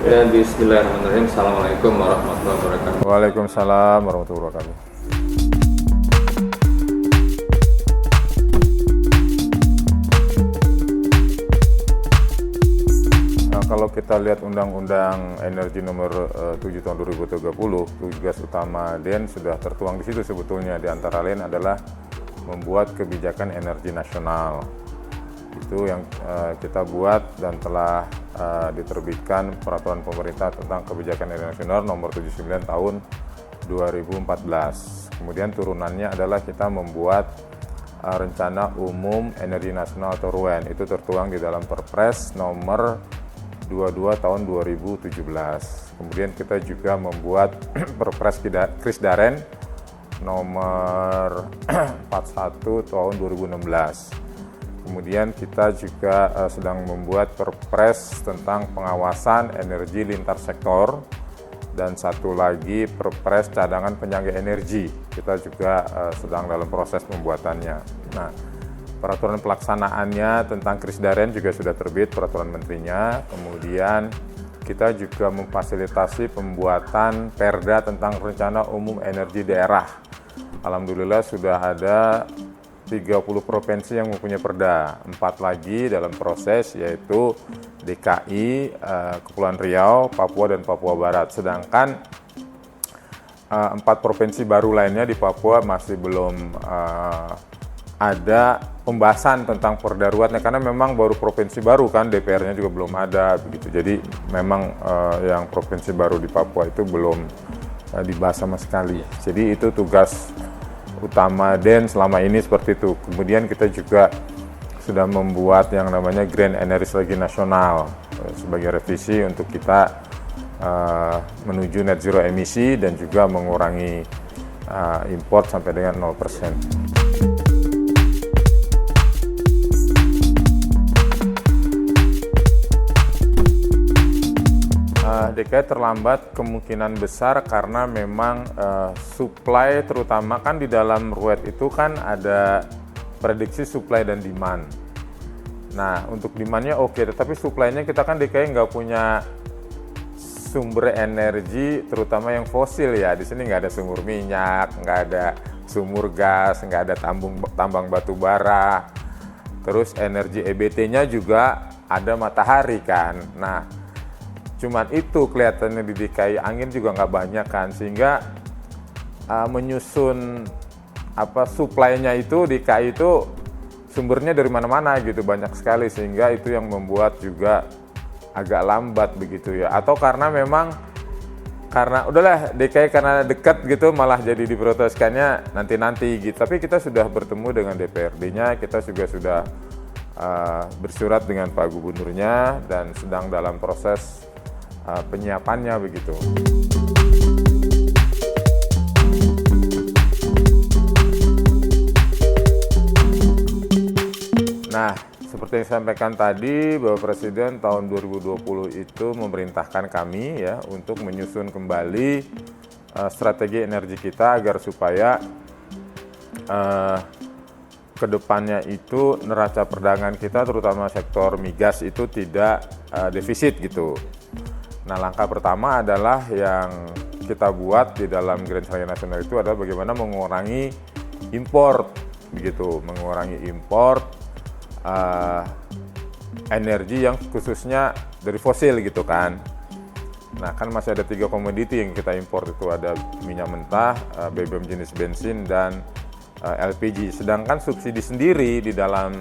Ya, bismillahirrahmanirrahim. Assalamualaikum warahmatullahi wabarakatuh. Waalaikumsalam warahmatullahi wabarakatuh. Nah, kalau kita lihat Undang-Undang Energi Nomor 7 Tahun 2030, tugas utama DEN sudah tertuang di situ sebetulnya. Di antara lain adalah membuat kebijakan energi nasional. Itu yang kita buat dan telah diterbitkan peraturan pemerintah tentang kebijakan energi nasional nomor 79 tahun 2014. Kemudian turunannya adalah kita membuat rencana umum energi nasional atau RUEN. Itu tertuang di dalam Perpres nomor 22 tahun 2017. Kemudian kita juga membuat Perpres Krisdaren nomor 41 tahun 2016. Kemudian kita juga sedang membuat Perpres tentang pengawasan energi lintas sektor dan satu lagi Perpres cadangan penyangga energi. Kita juga sedang dalam proses pembuatannya. Nah, peraturan pelaksanaannya tentang Krisdaren juga sudah terbit peraturan menterinya. Kemudian kita juga memfasilitasi pembuatan Perda tentang rencana umum energi daerah. Alhamdulillah sudah ada 30 provinsi yang mempunyai perda, 4 lagi dalam proses yaitu DKI, Kepulauan Riau, Papua dan Papua Barat. Sedangkan 4 provinsi baru lainnya di Papua masih belum ada pembahasan tentang perdaruratnya karena memang baru provinsi baru kan, DPR-nya juga belum ada begitu. Jadi memang yang provinsi baru di Papua itu belum dibahas sama sekali. Jadi itu tugas utama DEN selama ini seperti itu. Kemudian kita juga sudah membuat yang namanya Green Energy Strategy Nasional sebagai revisi untuk kita menuju net zero emisi dan juga mengurangi import sampai dengan 0%. DKI terlambat kemungkinan besar karena memang supply, terutama kan di dalam RUET itu kan ada prediksi supply dan demand. Nah, untuk demand-nya oke, tetapi supply-nya kita kan DKI nggak punya sumber energi, terutama yang fosil ya. Di sini nggak ada sumur minyak, nggak ada sumur gas, nggak ada tambang batu bara. Terus energi EBT-nya juga ada matahari kan. Nah, cuman itu kelihatannya di DKI angin juga nggak banyak kan, sehingga menyusun supply-nya itu DKI itu sumbernya dari mana-mana gitu, banyak sekali, sehingga itu yang membuat juga agak lambat begitu ya. Atau karena memang karena udahlah DKI karena dekat gitu malah jadi diproteskannya nanti-nanti gitu. Tapi kita sudah bertemu dengan DPRD-nya, kita juga sudah bersurat dengan Pak Gubernurnya dan sedang dalam proses penyiapannya begitu. Nah, seperti yang saya sampaikan tadi, Bapak Presiden tahun 2020 itu memerintahkan kami ya untuk menyusun kembali strategi energi kita agar supaya kedepannya itu neraca perdagangan kita terutama sektor migas itu tidak defisit gitu. Nah, langkah pertama adalah yang kita buat di dalam Green Strategy Nasional itu adalah bagaimana mengurangi import, begitu, mengurangi import energi yang khususnya dari fosil gitu kan. Nah, kan masih ada 3 komoditi yang kita import itu ada minyak mentah, BBM jenis bensin dan LPG. Sedangkan subsidi sendiri di dalam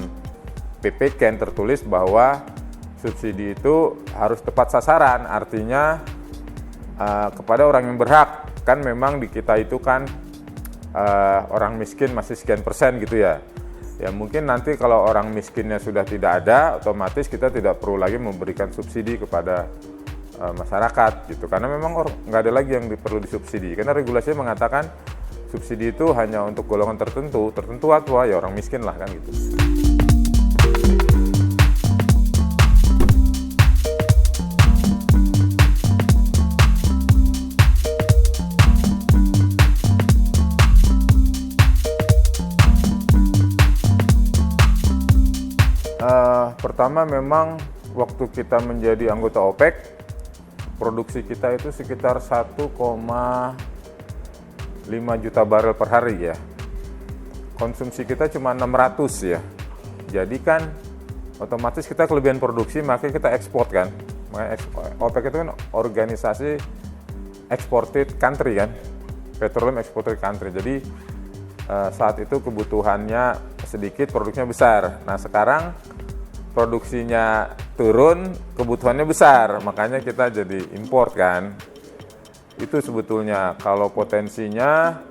PPKN tertulis bahwa subsidi itu harus tepat sasaran, artinya kepada orang yang berhak. Kan memang di kita itu kan orang miskin masih sekian persen gitu ya. Ya mungkin nanti kalau orang miskinnya sudah tidak ada, otomatis kita tidak perlu lagi memberikan subsidi kepada masyarakat gitu. Karena memang nggak ada lagi yang perlu disubsidi. Karena regulasinya mengatakan subsidi itu hanya untuk golongan tertentu apa ya orang miskin lah kan gitu. Pertama memang waktu kita menjadi anggota OPEC produksi kita itu sekitar 1,5 juta barel per hari ya. Konsumsi kita cuma 600 ya. Jadi kan otomatis kita kelebihan produksi, makanya kita ekspor kan. Makanya OPEC itu kan organisasi exported country kan, petroleum exported country. Jadi saat itu kebutuhannya sedikit, produksinya besar. Nah sekarang produksinya turun, kebutuhannya besar, makanya kita jadi import kan. Itu sebetulnya kalau potensinya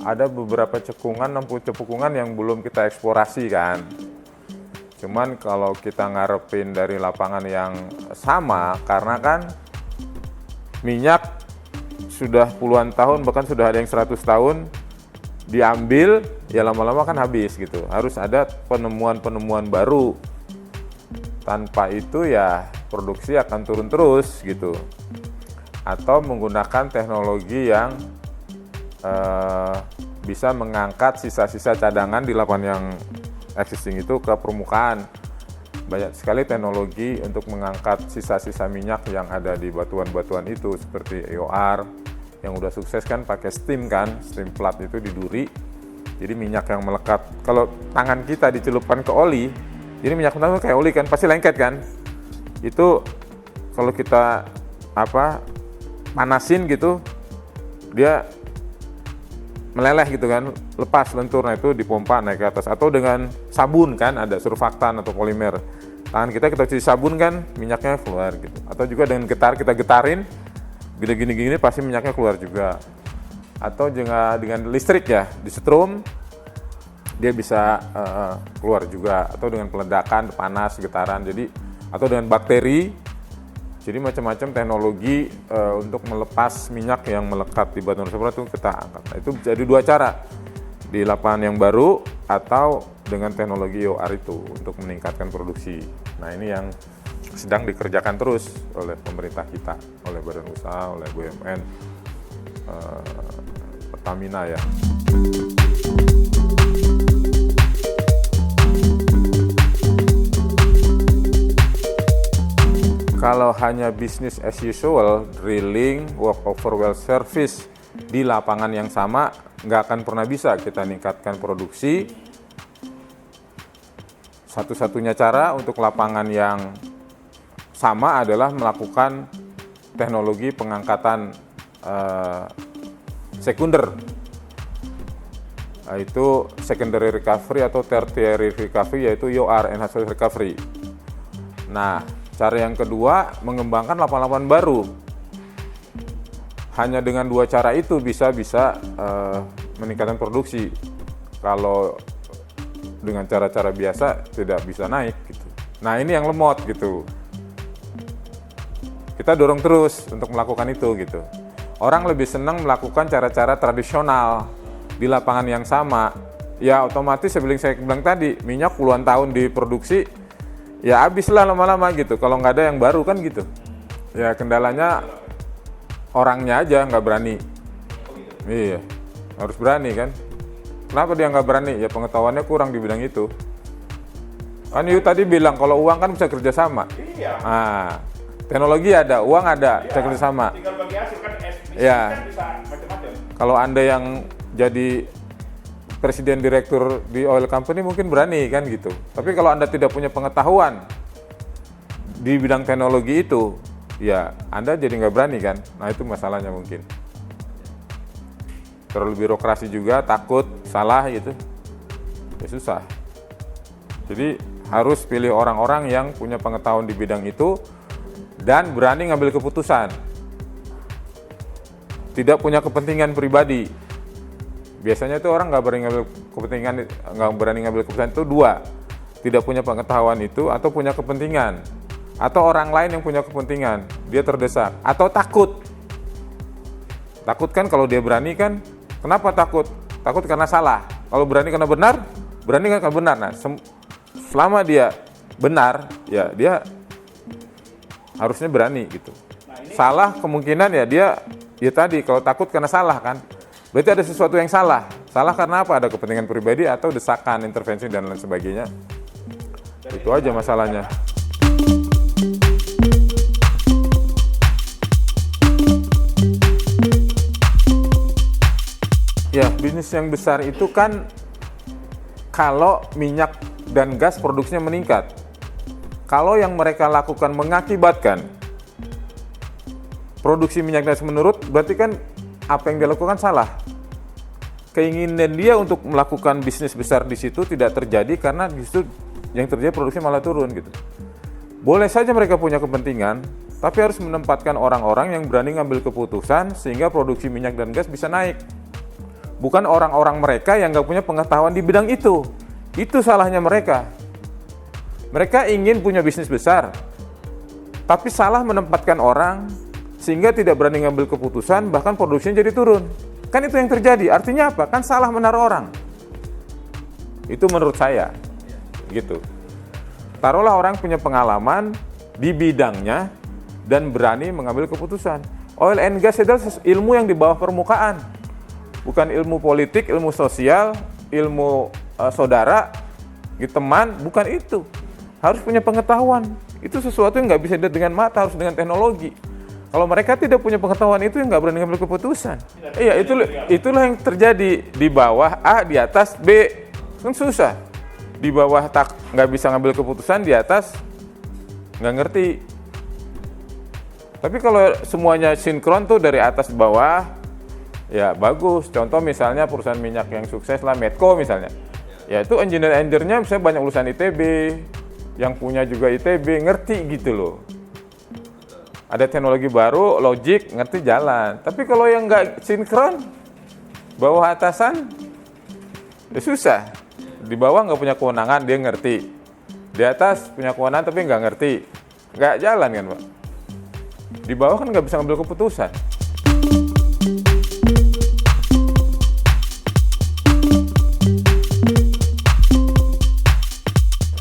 ada beberapa cekungan, 60 cekungan yang belum kita eksplorasi kan. Cuman kalau kita ngarepin dari lapangan yang sama, karena kan minyak sudah puluhan tahun, bahkan sudah ada yang 100 tahun diambil, ya lama-lama kan habis gitu. Harus ada penemuan-penemuan baru. Tanpa itu ya produksi akan turun terus gitu. Atau menggunakan teknologi yang bisa mengangkat sisa-sisa cadangan di lapangan yang existing itu ke permukaan. Banyak sekali teknologi untuk mengangkat sisa-sisa minyak yang ada di batuan-batuan itu, seperti EOR yang udah sukses kan pakai steam kan, steam plat itu diduri, jadi minyak yang melekat. Kalau tangan kita dicelupkan ke oli, jadi minyak mentah kayak oli kan, pasti lengket kan. Itu kalau kita panasin gitu, dia meleleh gitu kan, lepas lentur, nah itu dipompa naik ke atas. Atau dengan sabun kan, ada surfaktan atau polimer, tangan kita cuci sabun kan, minyaknya keluar gitu. Atau juga dengan getar, kita getarin gini pasti minyaknya keluar juga. Atau juga dengan listrik ya, disetrum dia bisa keluar juga. Atau dengan peledakan, panas, getaran, jadi atau dengan bakteri. Jadi macam-macam teknologi untuk melepas minyak yang melekat di batuan tersebut itu kita angkat. Nah, itu jadi dua cara, di lapangan yang baru atau dengan teknologi EOR itu untuk meningkatkan produksi. Nah ini yang sedang dikerjakan terus oleh pemerintah kita, oleh badan usaha, oleh BUMN, Pertamina ya. Kalau hanya business as usual, drilling, workover well service di lapangan yang sama, nggak akan pernah bisa kita meningkatkan produksi. Satu-satunya cara untuk lapangan yang sama adalah melakukan teknologi pengangkatan sekunder. Itu secondary recovery atau tertiary recovery, yaitu EOR, enhanced recovery. Nah, cara yang kedua, mengembangkan lapangan-lapangan baru. Hanya dengan dua cara itu bisa meningkatkan produksi. Kalau dengan cara-cara biasa tidak bisa naik gitu. Nah ini yang lemot gitu. Kita dorong terus untuk melakukan itu gitu. Orang lebih senang melakukan cara-cara tradisional di lapangan yang sama. Ya otomatis seperti saya bilang tadi, minyak puluhan tahun diproduksi, ya habislah lama-lama gitu, kalau nggak ada yang baru kan gitu. Ya kendalanya orangnya aja nggak berani. Iya, harus berani kan. Kenapa dia nggak berani? Ya pengetahuannya kurang di bidang itu. Kan Yu tadi bilang kalau uang kan bisa kerjasama. Iya. Nah, teknologi ada, uang ada, bisa kerjasama. Tinggal bagi hasil kan, Ya. kan bisa macam-macam. Kalau Anda yang jadi presiden direktur di oil company mungkin berani kan gitu. Tapi kalau Anda tidak punya pengetahuan di bidang teknologi itu, ya Anda jadi nggak berani kan. Nah itu masalahnya mungkin. Terlalu birokrasi juga, takut salah gitu, ya susah. Jadi harus pilih orang-orang yang punya pengetahuan di bidang itu dan berani ngambil keputusan. Tidak punya kepentingan pribadi. Biasanya itu orang nggak berani ngambil keputusan itu dua, tidak punya pengetahuan itu atau punya kepentingan, atau orang lain yang punya kepentingan, dia terdesak atau takut. Takut kan kalau dia berani kan, kenapa takut? Takut karena salah. Kalau berani karena benar, berani kan karena benar. Nah, selama dia benar, ya dia harusnya berani gitu. Salah kemungkinan ya dia, ya tadi kalau takut karena salah kan. Berarti ada sesuatu yang salah. Salah karena apa? Ada kepentingan pribadi atau desakan, intervensi, dan lain sebagainya. Itu aja masalahnya. bisnis yang besar itu kan kalau minyak dan gas produksinya meningkat. Kalau yang mereka lakukan mengakibatkan produksi minyak dan gas menurun, berarti kan apa yang dia lakukan salah. Keinginan dia untuk melakukan bisnis besar di situ tidak terjadi karena justru yang terjadi produksi malah turun gitu. Boleh saja mereka punya kepentingan, tapi harus menempatkan orang-orang yang berani ngambil keputusan sehingga produksi minyak dan gas bisa naik. Bukan orang-orang mereka yang nggak punya pengetahuan di bidang itu. Itu salahnya mereka. Mereka ingin punya bisnis besar, tapi salah menempatkan orang sehingga tidak berani ngambil keputusan, bahkan produksinya jadi turun. Kan itu yang terjadi. Artinya apa? Kan salah menaruh orang. Itu menurut saya. Gitu. Taruhlah orang punya pengalaman di bidangnya dan berani mengambil keputusan. Oil and gas adalah ilmu yang di bawah permukaan. Bukan ilmu politik, ilmu sosial, ilmu saudara, teman, bukan itu. Harus punya pengetahuan. Itu sesuatu yang nggak bisa dilihat dengan mata, harus dengan teknologi. Kalau mereka tidak punya pengetahuan itu, yang nggak berani mengambil keputusan. Iya, itulah yang terjadi di bawah A, di atas B. Kan susah. Di bawah nggak bisa ngambil keputusan, di atas nggak ngerti. Tapi kalau semuanya sinkron tuh dari atas ke bawah, ya bagus. Contoh misalnya perusahaan minyak yang sukses lah, Medco misalnya. Ya itu engineer-nya misalnya banyak lulusan ITB, yang punya juga ITB, ngerti gitu loh. Ada teknologi baru, logik, ngerti jalan. Tapi kalau yang nggak sinkron, bawah atasan, ya susah. Di bawah nggak punya kewenangan, dia ngerti. Di atas punya kewenangan tapi nggak ngerti. Nggak jalan kan, Pak? Di bawah kan nggak bisa ngambil keputusan.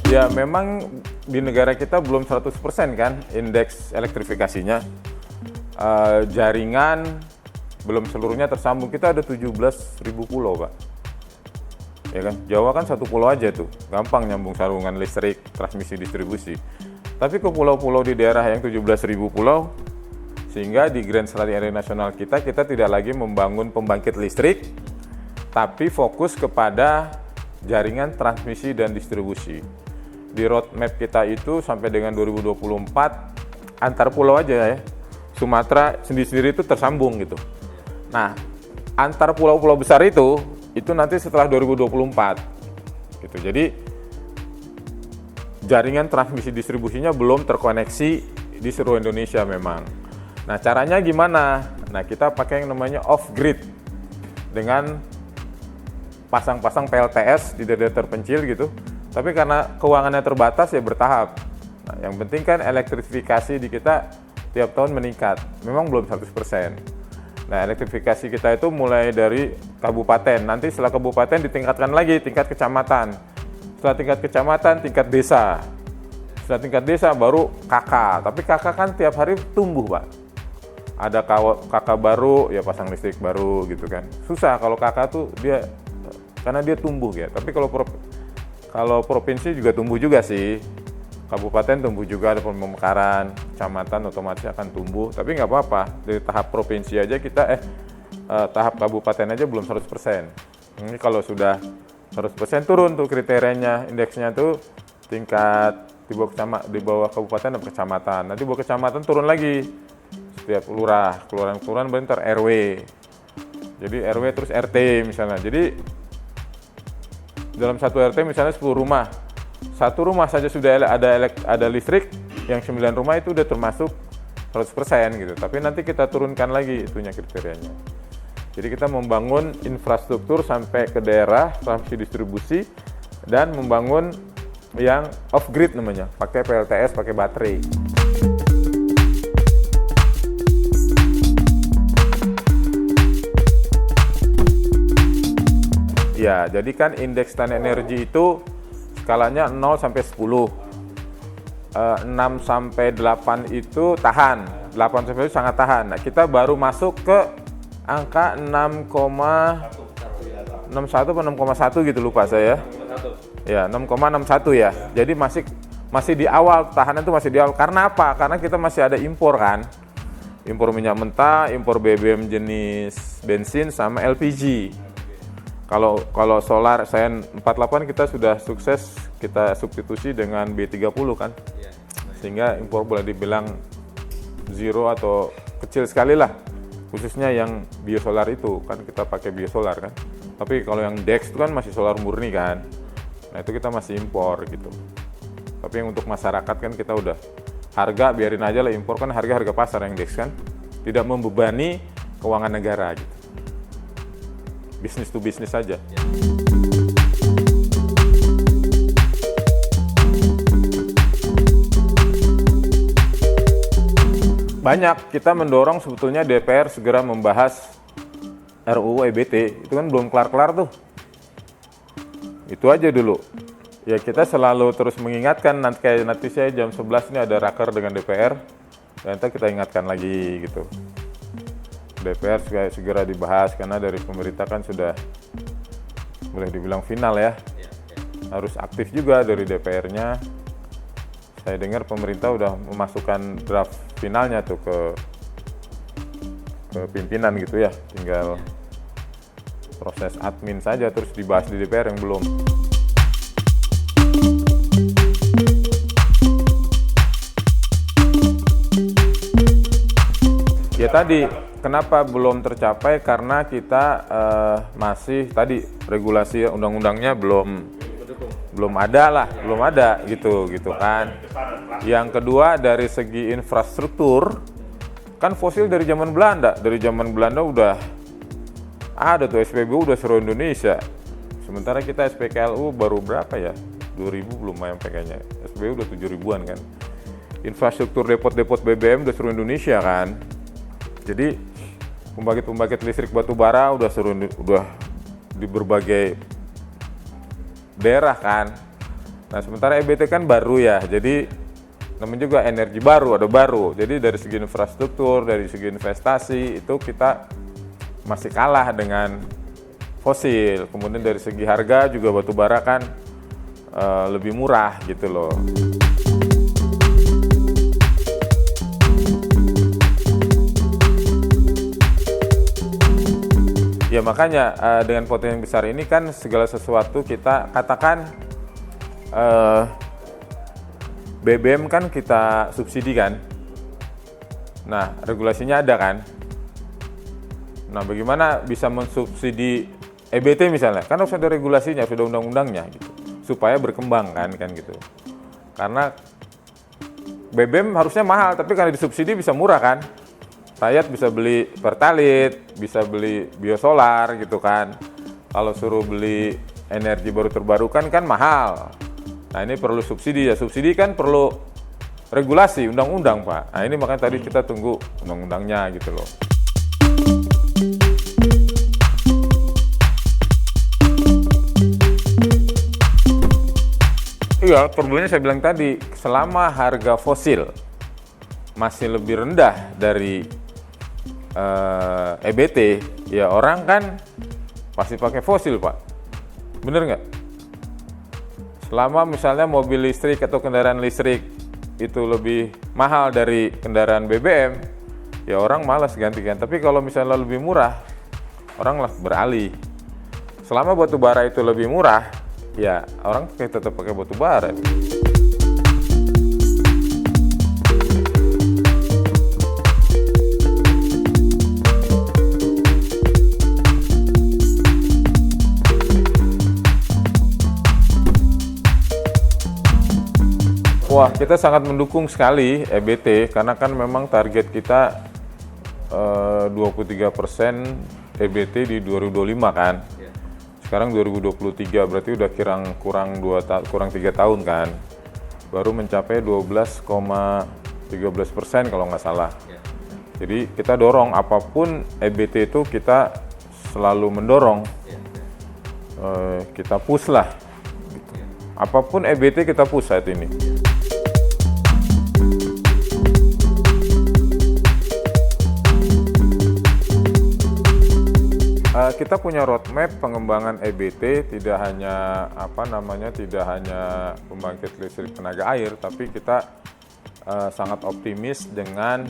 Ya memang di negara kita belum 100% kan indeks elektrifikasinya. Jaringan belum seluruhnya tersambung. Kita ada 17.000 pulau, Pak. Ya kan? Jawa kan satu pulau aja tuh. Gampang nyambung sambungan listrik, transmisi, distribusi. Tapi ke pulau-pulau di daerah yang 17.000 pulau, sehingga di Grand Strategy Area Nasional kita tidak lagi membangun pembangkit listrik, tapi fokus kepada jaringan transmisi dan distribusi. Di roadmap kita itu sampai dengan 2024 antar pulau aja ya, Sumatera sendiri-sendiri itu tersambung gitu. Nah, antar pulau-pulau besar itu nanti setelah 2024 gitu. Jadi jaringan transmisi distribusinya belum terkoneksi di seluruh Indonesia memang. Nah, caranya gimana? Nah, kita pakai yang namanya off-grid dengan pasang-pasang PLTS di daerah terpencil gitu. Tapi karena keuangannya terbatas ya bertahap. Nah, yang penting kan elektrifikasi di kita tiap tahun meningkat. Memang belum 100%. Nah, elektrifikasi kita itu mulai dari kabupaten. Nanti setelah kabupaten ditingkatkan lagi tingkat kecamatan. Setelah tingkat kecamatan, tingkat desa. Setelah tingkat desa baru KK. Tapi KK kan tiap hari tumbuh, Pak. Ada KK baru, ya pasang listrik baru gitu kan. Susah kalau KK tuh dia karena dia tumbuh ya. Tapi kalau provinsi juga tumbuh juga sih. Kabupaten tumbuh juga, ada pemekaran, kecamatan otomatis akan tumbuh. Tapi nggak apa-apa, dari tahap provinsi aja tahap kabupaten aja belum 100%. Ini kalau sudah 100% turun tuh kriterianya, indeksnya tuh tingkat di bawah kabupaten dan kecamatan. Nanti bawah kecamatan turun lagi. Setiap kelurahan bentar RW. Jadi RW terus RT misalnya. Jadi dalam satu RT misalnya 10 rumah. Satu rumah saja sudah ada listrik, yang 9 rumah itu udah termasuk 100% gitu. Tapi nanti kita turunkan lagi itunya kriterianya. Jadi kita membangun infrastruktur sampai ke daerah, transmisi distribusi, dan membangun yang off-grid namanya, pakai PLTS, pakai baterai. Ya, jadi kan indeks tahan energi itu skalanya 0 sampai 10. 6 sampai 8 itu tahan. 8 sampai itu sangat tahan. Nah, kita baru masuk ke angka 6,61 atau 6,1 gitu, lupa saya. Ya, 6,61 ya. Jadi masih di awal, tahanan itu masih di awal. Karena apa? Karena kita masih ada impor kan. Impor minyak mentah, impor BBM jenis bensin sama LPG. Kalau solar Sains 48 kita sudah sukses kita substitusi dengan B30 kan. Sehingga impor boleh dibilang zero atau kecil sekali lah. Khususnya yang biosolar itu kan kita pakai biosolar kan. Tapi kalau yang DEX itu kan masih solar murni kan. Nah, itu kita masih impor gitu. Tapi yang untuk masyarakat kan kita udah harga biarin aja lah, impor kan harga pasar yang DEX kan. Tidak membebani keuangan negara gitu. Bisnis to bisnis saja. Banyak, kita mendorong sebetulnya DPR segera membahas RUU EBT, itu kan belum kelar-kelar tuh. Itu aja dulu. Ya kita selalu terus mengingatkan, nanti saya jam 11 ini ada raker dengan DPR, dan kita ingatkan lagi gitu. DPR segera dibahas, karena dari pemerintah kan sudah boleh dibilang final ya. Harus aktif juga dari DPR-nya. Saya dengar pemerintah udah memasukkan draft finalnya tuh ke pimpinan gitu ya. Tinggal proses admin saja, terus dibahas di DPR yang belum. Ya tadi, kenapa belum tercapai? Karena kita masih tadi regulasi undang-undangnya belum ada gitu kan. Yang kedua dari segi infrastruktur, kan fosil dari zaman Belanda udah ada tuh SPBU udah seluruh Indonesia. Sementara kita SPKLU baru berapa ya? 2000 belum nyampe kayaknya. SPBU udah 7000-an kan. Infrastruktur depot-depot BBM udah seluruh Indonesia kan. Jadi pembangkit listrik batu bara udah di berbagai daerah kan. Nah sementara EBT kan baru ya, jadi namanya juga energi baru, ada baru. Jadi dari segi infrastruktur, dari segi investasi itu kita masih kalah dengan fosil. Kemudian dari segi harga juga batu bara kan lebih murah gitu loh. Ya makanya dengan potensi yang besar ini kan segala sesuatu kita katakan BBM kan kita subsidi kan. Nah regulasinya ada kan. Nah bagaimana bisa mensubsidi EBT misalnya? Kan harus ada regulasinya, sudah undang-undangnya gitu. Supaya berkembang kan gitu. Karena BBM harusnya mahal, tapi kalau disubsidi bisa murah kan. Rakyat bisa beli Pertalite, bisa beli biosolar gitu kan. Kalau suruh beli energi baru terbarukan kan mahal. Nah ini perlu subsidi ya, subsidi kan perlu regulasi, undang-undang Pak. Nah ini makanya tadi kita tunggu undang-undangnya gitu loh. Iya, problemnya saya bilang tadi, selama harga fosil masih lebih rendah dari EBT, ya orang kan pasti pakai fosil Pak, bener nggak? Selama misalnya mobil listrik atau kendaraan listrik itu lebih mahal dari kendaraan BBM, ya orang malas gantikan. Tapi kalau misalnya lebih murah, orang lah beralih. Selama batu bara itu lebih murah, ya orang tetap pakai batu bara. Wah, kita sangat mendukung sekali EBT karena kan memang target kita 23% EBT di 2025 kan. Sekarang 2023 berarti udah kurang 3 tahun kan. Baru mencapai 12,13% kalau nggak salah. Jadi kita dorong apapun EBT itu kita selalu mendorong. Kita push lah. Apapun EBT kita push saat ini. Kita punya roadmap pengembangan EBT, tidak hanya pembangkit listrik tenaga air, tapi kita sangat optimis dengan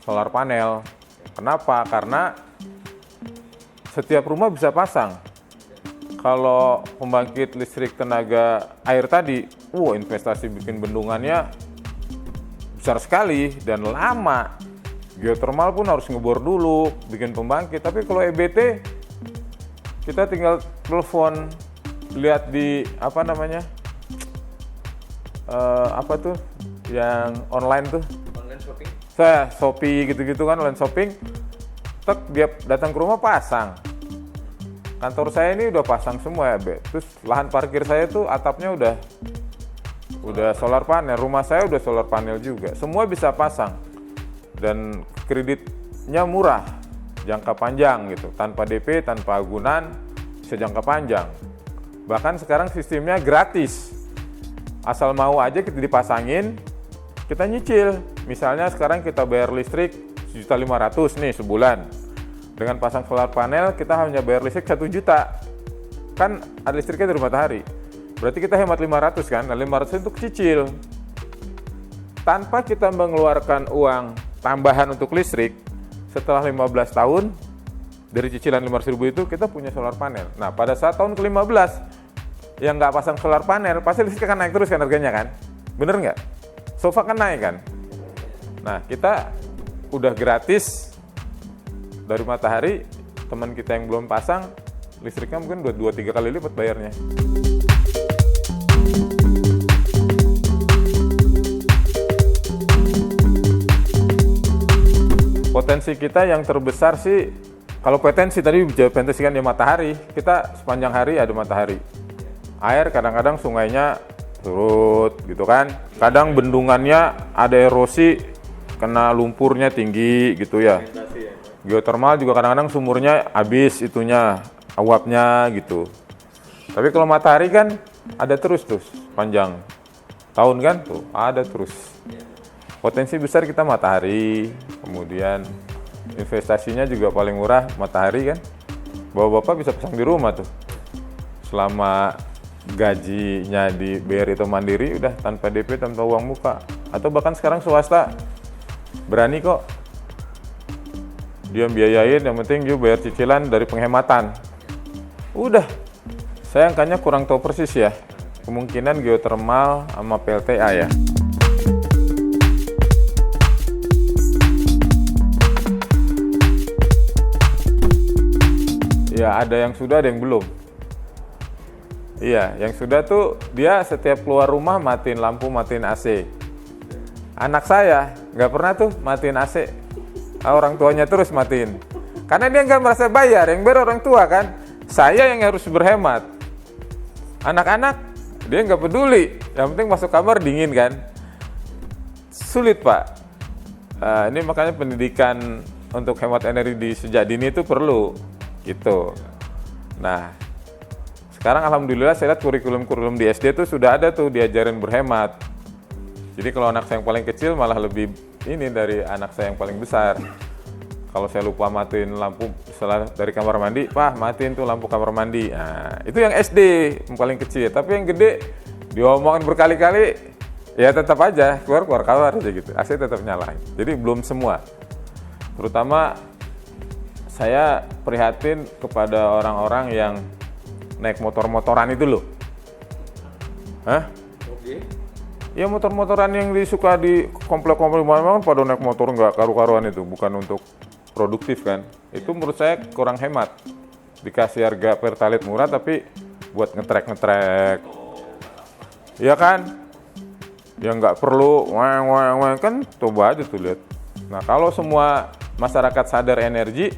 solar panel. Kenapa? Karena setiap rumah bisa pasang. kalau pembangkit listrik tenaga air tadi, investasi bikin bendungannya besar sekali dan lama. Geothermal pun harus ngebor dulu, bikin pembangkit. Tapi kalau EBT, kita tinggal telepon, lihat di yang online tuh. Online shopping? Shopee gitu-gitu kan, online shopping. Tek, dia datang ke rumah pasang. Kantor saya ini udah pasang semua ya, Terus lahan parkir saya tuh atapnya udah solar panel, rumah saya udah solar panel juga. Semua bisa pasang. Dan kreditnya murah, jangka panjang gitu, tanpa DP, tanpa agunan, bisa jangka panjang. Bahkan sekarang sistemnya gratis. Asal mau aja kita dipasangin, kita nyicil. Misalnya sekarang kita bayar listrik 1.500.000 nih sebulan. Dengan pasang solar panel, kita hanya bayar listrik 1 juta. Kan ada listriknya dari matahari. Berarti kita hemat 500 kan? Nah 500 untuk cicil. Tanpa kita mengeluarkan uang tambahan untuk listrik, setelah 15 tahun, dari cicilan 500.000 itu kita punya solar panel. Nah pada saat tahun ke-15, yang nggak pasang solar panel, pasti listrik akan naik terus kan harganya kan? Bener nggak? Sofa kan naik kan? Nah kita udah gratis dari matahari, teman kita yang belum pasang, listriknya mungkin 2-3 kali lipat bayarnya. Potensi kita yang terbesar sih, kalau potensi tadi potensi kan di matahari, kita sepanjang hari ada matahari. Air kadang-kadang sungainya surut gitu kan, kadang bendungannya ada erosi, kena lumpurnya tinggi gitu ya. Geothermal juga kadang-kadang sumurnya habis itunya, uapnya gitu. Tapi kalau matahari kan ada terus tuh panjang tahun kan tuh ada terus. Potensi besar kita matahari, kemudian investasinya juga paling murah matahari kan. Bapak-bapak bisa pasang di rumah tuh. Selama gajinya di BRI atau Mandiri udah tanpa DP, tanpa uang muka. Atau bahkan sekarang swasta berani kok. Dia biayain, yang penting dia bayar cicilan dari penghematan. Udah, saya angkanya kurang tahu persis ya. Kemungkinan geothermal sama PLTA ya. Ya ada yang sudah, ada yang belum. Iya, yang sudah tuh dia setiap keluar rumah matiin lampu, matiin AC. Anak saya nggak pernah tuh matiin AC. Orang tuanya terus matiin. Karena dia nggak merasa bayar, yang bayar orang tua kan. Saya yang harus berhemat. Anak-anak dia nggak peduli, yang penting masuk kamar dingin kan. Sulit Pak. Ini makanya pendidikan untuk hemat energi di sejak dini itu perlu gitu. Nah, sekarang alhamdulillah saya lihat kurikulum di SD itu sudah ada tuh diajarin berhemat. Jadi kalau anak saya yang paling kecil malah lebih ini dari anak saya yang paling besar. Kalau saya lupa matiin lampu setelah dari kamar mandi, Pak matiin tuh lampu kamar mandi. Nah, itu yang SD yang paling kecil. Tapi yang gede diomongin berkali-kali, ya tetap aja keluar kamar aja gitu. AC tetap nyala. Jadi belum semua. Terutama saya prihatin kepada orang-orang yang naik motor-motoran itu loh. Hah? Oke. Ya motor-motoran yang disuka di komplek-komplek mana kan pada naik motor nggak karu-karuan itu, bukan untuk produktif kan. Itu menurut saya kurang hemat. Dikasih harga pertalite murah tapi buat ngetrek. Iya kan? Yang nggak perlu weng kan coba aja tuh lihat. Nah kalau semua masyarakat sadar energi,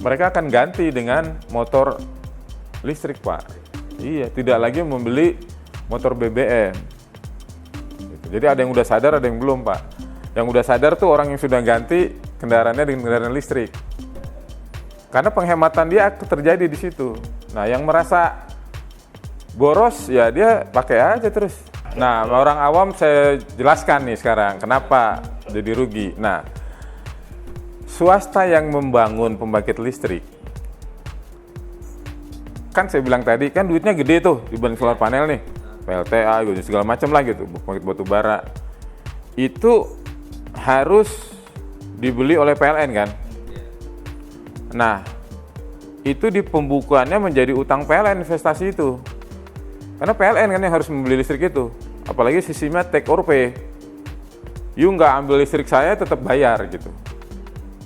mereka akan ganti dengan motor listrik Pak. Iya, tidak lagi membeli motor BBM. Jadi ada yang udah sadar, ada yang belum Pak. Yang udah sadar tuh orang yang sudah ganti kendaraannya dengan kendaraan listrik. Karena penghematan dia terjadi di situ. Nah yang merasa boros ya dia pakai aja terus. Nah orang awam saya jelaskan nih sekarang kenapa jadi rugi. Nah swasta yang membangun pembangkit listrik, kan saya bilang tadi kan duitnya gede tuh dibanding solar panel nih, PLTA gitu segala macam lah gitu, pembangkit batu bara itu harus dibeli oleh PLN kan. Nah itu di pembukuannya menjadi utang PLN investasi itu. Karena PLN kan yang harus membeli listrik itu. Apalagi sistemnya take or pay. You nggak ambil listrik saya tetap bayar gitu.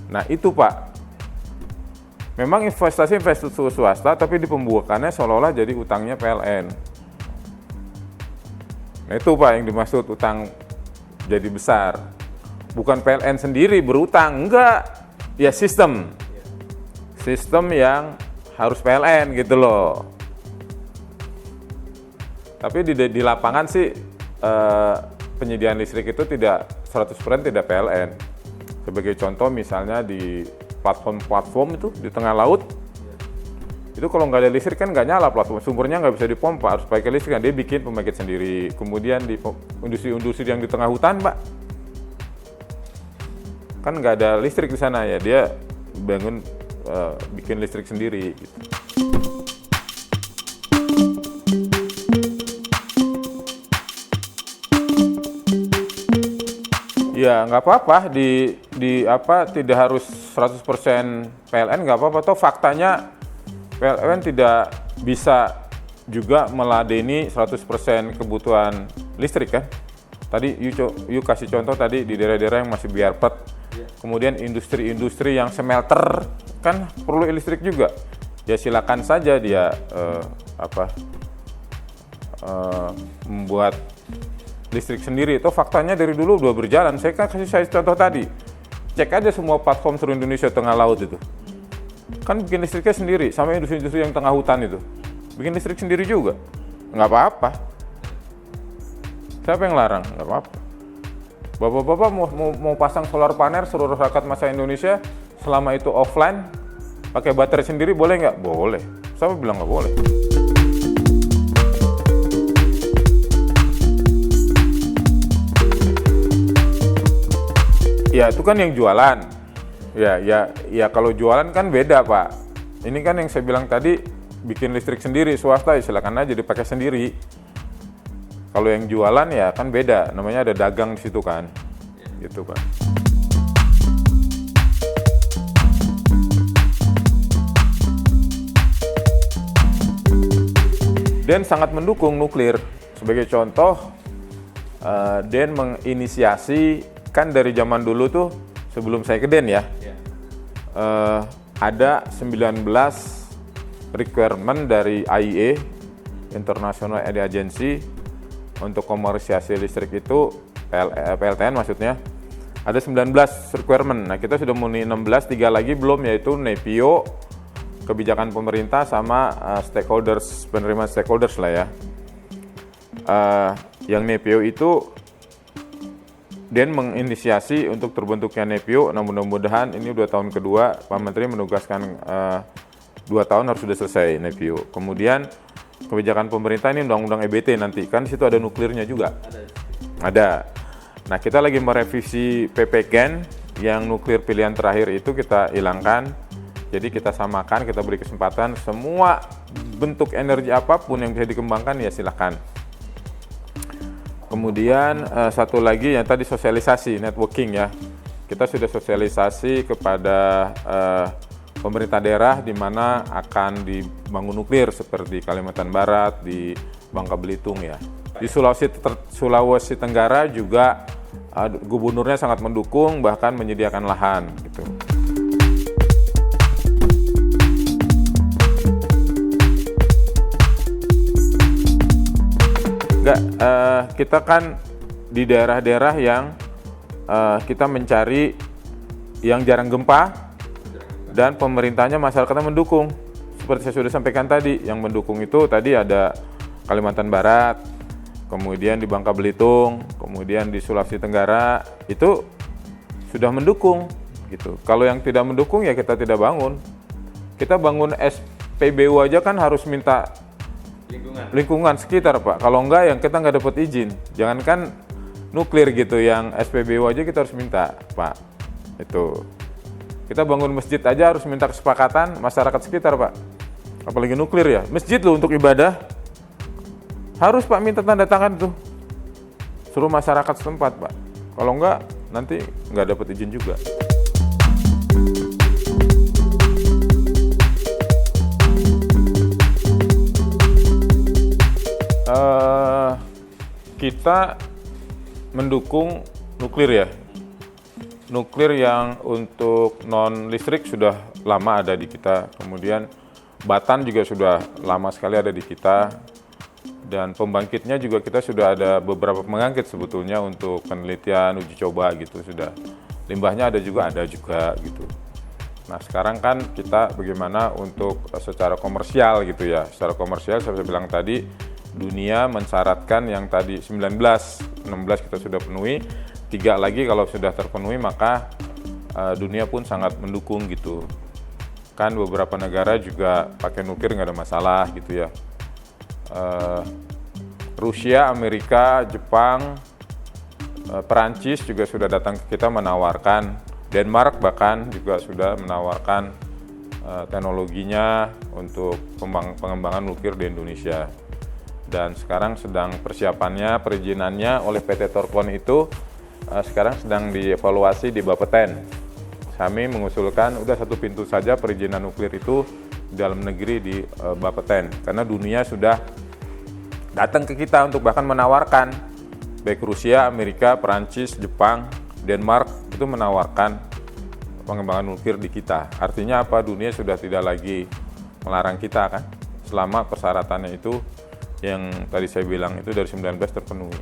Nah itu Pak. Memang investasi swasta tapi di pembukuannya seolah-olah jadi utangnya PLN. Nah itu Pak yang dimaksud utang jadi besar. Bukan PLN sendiri berutang, enggak. Ya sistem yang harus PLN gitu loh. Tapi di lapangan sih penyediaan listrik itu tidak 100% tidak PLN. Sebagai contoh misalnya di platform itu di tengah laut, itu kalau nggak ada listrik kan nggak nyala platform, sumbernya nggak bisa dipompa, harus pakai listrik kan, dia bikin pembangkit sendiri. Kemudian di industri yang di tengah hutan Pak, kan nggak ada listrik di sana ya, dia bikin listrik sendiri gitu. Ya nggak apa-apa tidak harus 100% PLN, nggak apa-apa. Toh faktanya PLN tidak bisa juga meladeni 100% kebutuhan listrik kan. Tadi you kasih contoh tadi di daerah-daerah yang masih biarpet. Kemudian industri-industri yang smelter kan perlu listrik juga. Ya silakan saja dia membuat listrik sendiri. Itu faktanya dari dulu udah berjalan. Saya kasih contoh tadi. Cek aja semua platform seluruh Indonesia tengah laut itu. Kan bikin listriknya sendiri, sama industri-industri yang tengah hutan itu. Bikin listrik sendiri juga. Nggak apa-apa. Siapa yang larang? Nggak apa-apa. Bapak-bapak mau pasang solar panel seluruh rakyat masa Indonesia selama itu offline, pakai baterai sendiri boleh nggak? Boleh. Siapa bilang nggak boleh? Ya itu kan yang jualan. Ya kalau jualan kan beda Pak. Ini kan yang saya bilang tadi, bikin listrik sendiri swasta ya silakan aja dipakai sendiri. Kalau yang jualan ya kan beda, namanya ada dagang di situ kan, gitu Pak. DEN sangat mendukung nuklir. Sebagai contoh, DEN menginisiasi kan dari zaman dulu tuh sebelum saya ke DEN ya, ada 19 requirement dari IEA, International Energy Agency, untuk komersialisasi listrik itu, PLTN maksudnya, ada 19 requirement. Nah kita sudah memenuhi 16, 3 lagi belum, yaitu NEPIO, kebijakan pemerintah sama stakeholders, penerimaan stakeholders lah ya. Yang NEPIO itu DEN menginisiasi untuk terbentuknya NEPIO. Nah mudah-mudahan ini udah tahun kedua, Pak Menteri menugaskan 2 tahun harus sudah selesai NEPIO. Kemudian kebijakan pemerintah ini undang-undang EBT nanti, kan di situ ada nuklirnya juga. Ada. Nah kita lagi merevisi PPGen yang nuklir pilihan terakhir itu kita hilangkan. Jadi kita samakan, kita beri kesempatan semua bentuk energi apapun yang bisa dikembangkan ya silakan. Kemudian satu lagi yang tadi sosialisasi, networking ya. Kita sudah sosialisasi kepada pemerintah daerah di mana akan dibangun nuklir seperti Kalimantan Barat, di Bangka Belitung ya. Di Sulawesi Tenggara juga gubernurnya sangat mendukung, bahkan menyediakan lahan gitu. Kita kan di daerah-daerah yang kita mencari yang jarang gempa dan pemerintahnya, masyarakatnya mendukung. Seperti saya sudah sampaikan tadi, yang mendukung itu tadi ada Kalimantan Barat, kemudian di Bangka Belitung, kemudian di Sulawesi Tenggara, itu sudah mendukung gitu. Kalau yang tidak mendukung ya kita tidak bangun. Kita bangun SPBU aja kan harus minta lingkungan sekitar Pak. Kalau enggak yang kita nggak dapat izin. Jangankan nuklir gitu, yang SPBU aja kita harus minta Pak. Itu kita bangun masjid aja harus minta kesepakatan masyarakat sekitar Pak. Apalagi nuklir ya, masjid loh untuk ibadah harus Pak minta tanda tangan tuh, suruh masyarakat setempat Pak. Kalau enggak nanti nggak dapat izin juga. Kita mendukung nuklir ya. Nuklir yang untuk non listrik sudah lama ada di kita. Kemudian batan juga sudah lama sekali ada di kita. Dan pembangkitnya juga kita sudah ada beberapa pembangkit sebetulnya untuk penelitian, uji coba gitu sudah. Limbahnya ada juga gitu. Nah sekarang kan kita bagaimana untuk secara komersial gitu ya. Secara komersial saya bilang tadi dunia mensyaratkan yang tadi 16 kita sudah penuhi, 3 lagi kalau sudah terpenuhi maka dunia pun sangat mendukung gitu. Kan beberapa negara juga pakai nuklir nggak ada masalah gitu ya. Rusia, Amerika, Jepang, Perancis juga sudah datang ke kita menawarkan, Denmark bahkan juga sudah menawarkan teknologinya untuk pengembangan nuklir di Indonesia. Dan sekarang sedang persiapannya, perizinannya oleh PT Torpon itu sekarang sedang dievaluasi di Bapeten. Kami mengusulkan udah 1 pintu saja perizinan nuklir itu dalam negeri di Bapeten, karena dunia sudah datang ke kita untuk bahkan menawarkan, baik Rusia, Amerika, Perancis, Jepang, Denmark itu menawarkan pengembangan nuklir di kita. Artinya apa? Dunia sudah tidak lagi melarang kita kan, selama persyaratannya itu yang tadi saya bilang itu dari 19 terpenuhi.